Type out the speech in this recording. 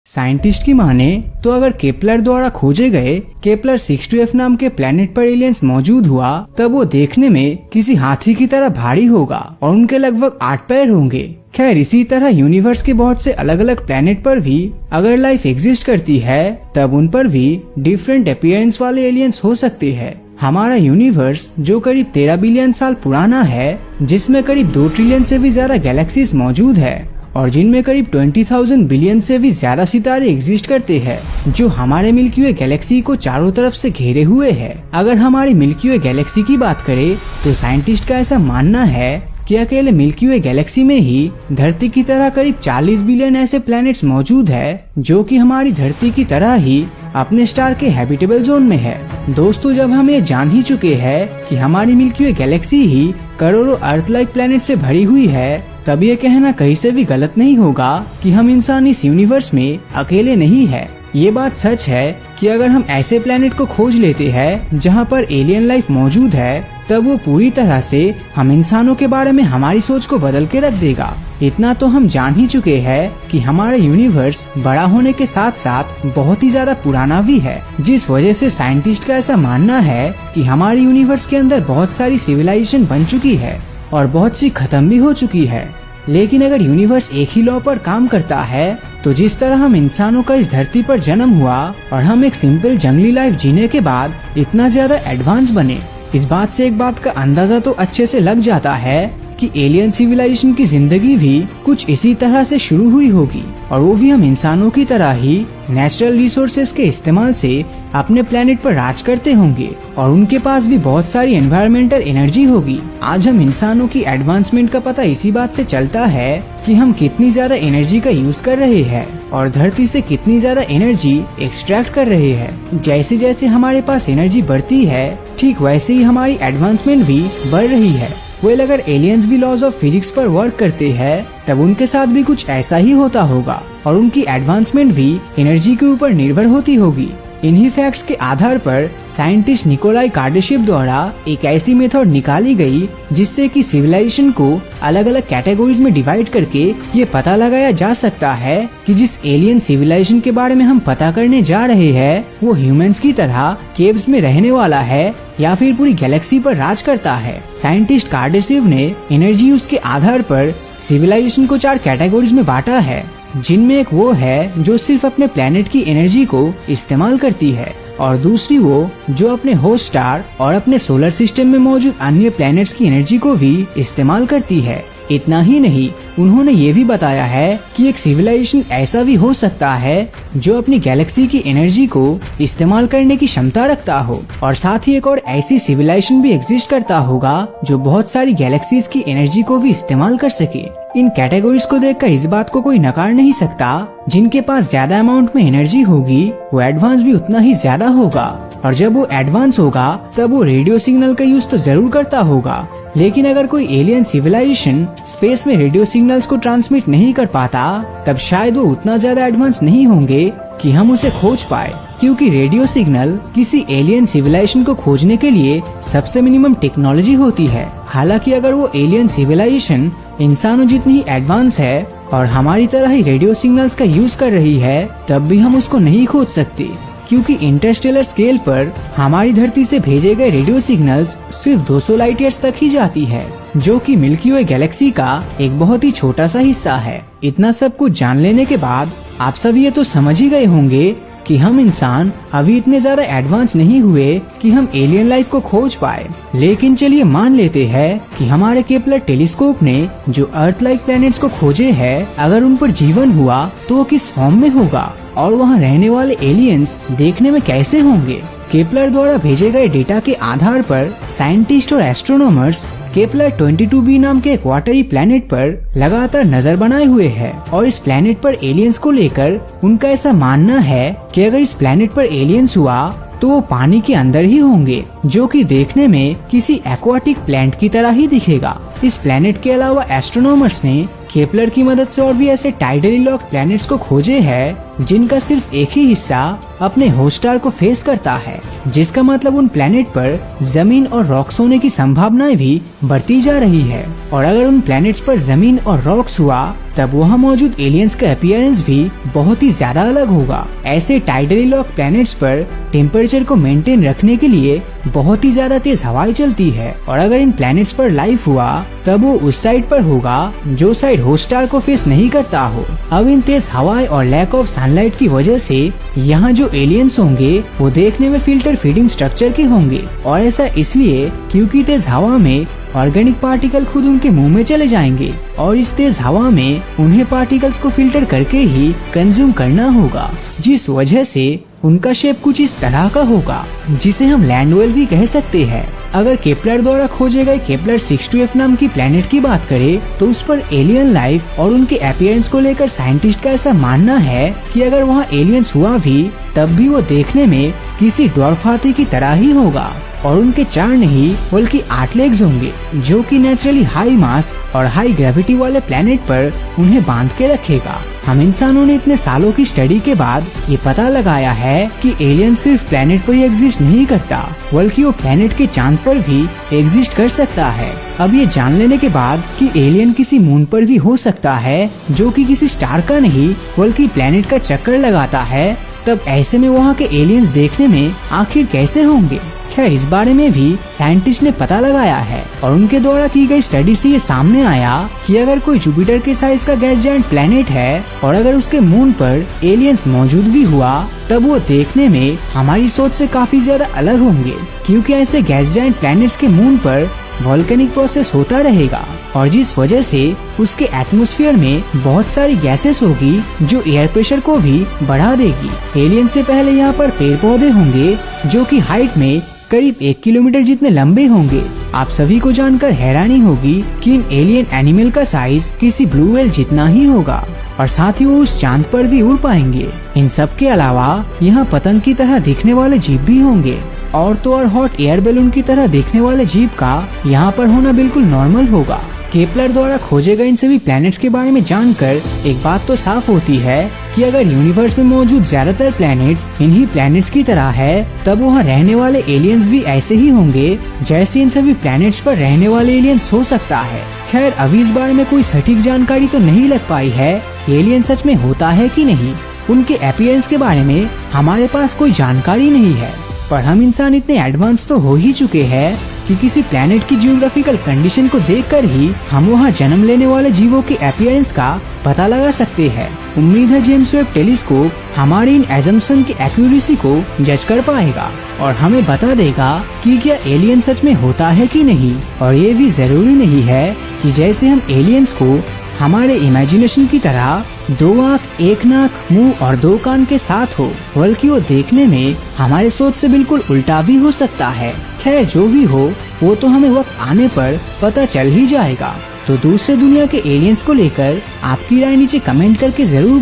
Scientist की माने तो अगर केपलर द्वारा खोजे गए केपलर 62f नाम के प्लेनेट पर एलियंस मौजूद हुआ तब वो देखने में किसी हाथी की तरह भारी होगा और उनके लगभग 8 पैर होंगे। खैर इसी तरह यूनिवर्स के बहुत से अलग अलग प्लेनेट पर भी अगर लाइफ एग्जिस्ट करती है तब उन पर भी डिफरेंट अपीयरेंस वाले एलियंस हो सकते हैं। हमारा यूनिवर्स जो करीब 13 बिलियन साल पुराना है, जिसमें करीब 2 ट्रिलियन से भी ज्यादा गैलेक्सीज मौजूद है और जिनमें करीब 20,000 बिलियन से भी ज्यादा सितारे एग्जिस्ट करते हैं, जो हमारे मिल्की वे गैलेक्सी को चारों तरफ से घेरे हुए है। अगर हमारी मिल्की वे गैलेक्सी की बात करें तो साइंटिस्ट का ऐसा मानना है कि अकेले मिल्की वे गैलेक्सी में ही धरती की तरह करीब 40 बिलियन ऐसे प्लैनेट्स मौजूद है जो कि हमारी धरती की तरह ही अपने स्टार के हैबिटेबल जोन में है। दोस्तों, जब हम ये जान ही चुके हैं कि हमारी मिल्की वे गैलेक्सी ही करोड़ों अर्थ लाइक प्लैनेट से भरी हुई है, तब ये कहना कहीं से भी गलत नहीं होगा कि हम इंसान इस यूनिवर्स में अकेले नहीं है। ये बात सच है कि अगर हम ऐसे प्लैनेट को खोज लेते हैं जहाँ पर एलियन लाइफ मौजूद है, तब वो पूरी तरह से हम इंसानों के बारे में हमारी सोच को बदल के रख देगा। इतना तो हम जान ही चुके हैं कि हमारा यूनिवर्स बड़ा होने के साथ साथ बहुत ही ज्यादा पुराना भी है, जिस वजह से साइंटिस्ट का ऐसा मानना है कि हमारे यूनिवर्स के अंदर बहुत सारी सिविलाइजेशन बन चुकी है और बहुत सी खत्म भी हो चुकी है। लेकिन अगर यूनिवर्स एक ही लॉ पर काम करता है तो जिस तरह हम इंसानों का इस धरती पर जन्म हुआ और हम एक सिंपल जंगली लाइफ जीने के बाद इतना ज्यादा एडवांस बने, इस बात से एक बात का अंदाजा तो अच्छे से लग जाता है कि एलियन सिविलाइजेशन की जिंदगी भी कुछ इसी तरह से शुरू हुई होगी और वो भी हम इंसानों की तरह ही नेचुरल रिसोर्सेज के इस्तेमाल से अपने प्लेनेट पर राज करते होंगे और उनके पास भी बहुत सारी एनवायरमेंटल एनर्जी होगी। आज हम इंसानों की एडवांसमेंट का पता इसी बात से चलता है कि हम कितनी ज्यादा एनर्जी का यूज कर रहे हैं और धरती से कितनी ज्यादा एनर्जी एक्सट्रैक्ट कर रहे हैं। जैसे जैसे हमारे पास एनर्जी बढ़ती है, ठीक वैसे ही हमारी एडवांसमेंट भी बढ़ रही है। अगर एलियंस भी लॉज ऑफ फिजिक्स पर वर्क करते हैं तब उनके साथ भी कुछ ऐसा ही होता होगा और उनकी एडवांसमेंट भी एनर्जी के ऊपर निर्भर होती होगी। इन्हीं फैक्ट्स के आधार पर साइंटिस्ट निकोलाई कार्डाशेव द्वारा एक ऐसी मेथड निकाली गई जिससे कि सिविलाइजेशन को अलग अलग कैटेगरीज में डिवाइड करके ये पता लगाया जा सकता है कि जिस एलियन सिविलाइजेशन के बारे में हम पता करने जा रहे हैं वो ह्यूमंस की तरह केव्स में रहने वाला है या फिर पूरी गैलेक्सी पर राज करता है। साइंटिस्ट कार्डाशेव ने एनर्जी यूज के आधार पर सिविलाइजेशन को 4 कैटेगरीज में बांटा है, जिनमें एक वो है जो सिर्फ अपने प्लेनेट की एनर्जी को इस्तेमाल करती है और दूसरी वो जो अपने होस्ट स्टार और अपने सोलर सिस्टम में मौजूद अन्य प्लैनेट्स की एनर्जी को भी इस्तेमाल करती है। इतना ही नहीं, उन्होंने ये भी बताया है कि एक सिविलाइजेशन ऐसा भी हो सकता है जो अपनी गैलेक्सी की एनर्जी को इस्तेमाल करने की क्षमता रखता हो और साथ ही एक और ऐसी सिविलाइजेशन भी एग्जिस्ट करता होगा जो बहुत सारी गैलेक्सीज की एनर्जी को भी इस्तेमाल कर सके। इन कैटेगरीज को देखकर इस बात को कोई नकार नहीं सकता, जिनके पास ज्यादा अमाउंट में एनर्जी होगी वो एडवांस भी उतना ही ज्यादा होगा और जब वो एडवांस होगा तब वो रेडियो सिग्नल का यूज तो जरूर करता होगा। लेकिन अगर कोई एलियन सिविलाइजेशन स्पेस में रेडियो सिग्नल्स को ट्रांसमिट नहीं कर पाता तब शायद वो उतना ज्यादा एडवांस नहीं होंगे कि हम उसे खोज पाए, क्योंकि रेडियो सिग्नल किसी एलियन सिविलाइजेशन को खोजने के लिए सबसे मिनिमम टेक्नोलॉजी होती है। हालांकि अगर वो एलियन सिविलाइजेशन इंसानों जितनी ही एडवांस है और हमारी तरह ही रेडियो सिग्नल्स का यूज कर रही है तब भी हम उसको नहीं खोज सकते, क्योंकि इंटरस्टेलर स्केल पर हमारी धरती से भेजे गए रेडियो सिग्नल्स सिर्फ 200 लाइट ईयर्स तक ही जाती है, जो कि मिल्की वे गैलेक्सी का एक बहुत ही छोटा सा हिस्सा है। इतना सब कुछ जान लेने के बाद आप सब ये तो समझ ही गए होंगे कि हम इंसान अभी इतने ज्यादा एडवांस नहीं हुए कि हम एलियन लाइफ को खोज पाए। लेकिन चलिए मान लेते हैं कि हमारे केपलर टेलीस्कोप ने जो अर्थ लाइक प्लैनेट्स को खोजे हैं, अगर उन पर जीवन हुआ तो वो किस फॉर्म में होगा और वहाँ रहने वाले एलियंस देखने में कैसे होंगे। केपलर द्वारा भेजे गए डेटा के आधार पर साइंटिस्ट और एस्ट्रोनॉमर्स केपलर 22b नाम के एक वाटरी प्लैनेट पर लगातार नजर बनाए हुए हैं और इस प्लैनेट पर एलियंस को लेकर उनका ऐसा मानना है कि अगर इस प्लैनेट पर एलियंस हुआ तो वो पानी के अंदर ही होंगे, जो कि देखने में किसी एक्वाटिक प्लांट की तरह ही दिखेगा। इस प्लैनेट के अलावा एस्ट्रोनॉमर्स ने केपलर की मदद से और भी ऐसे टाइडली लॉक प्लैनेट्स को खोजे है जिनका सिर्फ एक ही हिस्सा अपने होस्ट स्टार को फेस करता है, जिसका मतलब उन प्लैनेट पर जमीन और रॉक्स होने की संभावनाएं भी बढ़ती जा रही है। और अगर उन प्लैनेट्स पर जमीन और रॉक्स हुआ तब वहाँ मौजूद एलियंस का अपीयरेंस भी बहुत ही ज्यादा अलग होगा। ऐसे टाइडली लॉक प्लैनेट्स पर टेम्परेचर को मेंटेन रखने के लिए बहुत ही ज्यादा तेज हवाएं चलती है, और अगर इन प्लैनेट्स पर लाइफ हुआ तब वो उस साइड पर होगा जो साइड होस्ट स्टार को फेस नहीं करता हो। अब इन तेज हवाएं और लैक ऑफ सनलाइट की वजह से यहाँ जो एलियंस होंगे वो देखने में फिल्टर फीडिंग स्ट्रक्चर के होंगे, और ऐसा इसलिए क्योंकि तेज हवा में ऑर्गेनिक पार्टिकल खुद उनके मुंह में चले जाएंगे और इस तेज हवा में उन्हें पार्टिकल्स को फिल्टर करके ही कंज्यूम करना होगा, जिस वजह से उनका शेप कुछ इस तरह का होगा जिसे हम लैंड व्हेल भी कह सकते हैं। अगर केपलर द्वारा खोजे गए केपलर 62f नाम की प्लेनेट की बात करें तो उस पर एलियन लाइफ और उनके अपीयरेंस को लेकर साइंटिस्ट का ऐसा मानना है कि अगर वहाँ एलियंस हुआ भी तब भी वो देखने में किसी ड्वार्फ हाथी की तरह ही होगा, और उनके 4 नहीं बल्कि 8 लेग्स होंगे जो कि नेचुरली हाई मास और हाई ग्रेविटी वाले प्लेनेट पर उन्हें बांध के रखेगा। हम इंसानों ने इतने सालों की स्टडी के बाद ये पता लगाया है कि एलियन सिर्फ प्लेनेट पर ही एग्जिस्ट नहीं करता बल्कि वो प्लेनेट के चांद पर भी एग्जिस्ट कर सकता है। अब ये जान लेने के बाद कि एलियन किसी मून पर भी हो सकता है जो कि किसी स्टार का नहीं बल्कि प्लेनेट का चक्कर लगाता है, तब ऐसे में वहाँ के एलियंस देखने में आखिर कैसे होंगे। खैर इस बारे में भी साइंटिस्ट ने पता लगाया है और उनके द्वारा की गई स्टडी से ये सामने आया कि अगर कोई जुपिटर के साइज का गैस जायंट प्लेनेट है और अगर उसके मून पर एलियंस मौजूद भी हुआ तब वो देखने में हमारी सोच से काफी ज्यादा अलग होंगे, क्योंकि ऐसे गैस जायंट प्लैनेट्स के मून पर वॉल्केनिक प्रोसेस होता रहेगा और जिस वजह से उसके एटमॉस्फेयर में बहुत सारी गैसेस होगी जो एयर प्रेशर को भी बढ़ा देगी। एलियन से पहले यहाँ पर पेड़ पौधे होंगे जो कि हाइट में करीब 1 किलोमीटर जितने लंबे होंगे। आप सभी को जानकर हैरानी होगी कि इन एलियन एनिमल का साइज किसी ब्लू व्हेल जितना ही होगा और साथ ही वो उस चांद पर भी उड़ पाएंगे। इन सब के अलावा यहाँ पतंग की तरह दिखने वाले जीव भी होंगे और तो और हॉट एयर बैलून की तरह दिखने वाले जीव का यहाँ पर होना बिल्कुल नॉर्मल होगा। केपलर द्वारा खोजे गए इन सभी प्लैनेट्स के बारे में जानकर एक बात तो साफ होती है कि अगर यूनिवर्स में मौजूद ज्यादातर प्लैनेट्स इन्हीं प्लैनेट्स की तरह है तब वहाँ रहने वाले एलियंस भी ऐसे ही होंगे जैसे इन सभी प्लैनेट्स पर रहने वाले एलियंस हो सकता है। खैर अभी इस बारे में कोई सटीक जानकारी तो नहीं लग पाई है कि एलियन सच में होता है कि नहीं। उनके अपीयरेंस के बारे में हमारे पास कोई जानकारी नहीं है, पर हम इंसान इतने एडवांस तो हो ही चुके हैं कि किसी प्लैनेट की जियोग्राफिकल कंडीशन को देखकर ही हम वहाँ जन्म लेने वाले जीवों के अपीयरेंस का पता लगा सकते हैं। उम्मीद है जेम्स वेब टेलीस्कोप हमारी इन एजम्पशन की एक्यूरेसी को जज कर पाएगा और हमें बता देगा कि क्या एलियन सच में होता है कि नहीं। और ये भी जरूरी नहीं है कि जैसे हम एलियंस को हमारे इमेजिनेशन की तरह 2 आँख, 1 नाक, मुंह और 2 कान के साथ हो, बल्कि वो देखने में हमारे सोच से बिल्कुल उल्टा भी हो सकता है। खैर जो भी हो वो तो हमें वक्त आने पर पता चल ही जाएगा। तो दूसरे दुनिया के एलियंस को लेकर आपकी राय नीचे कमेंट करके जरूर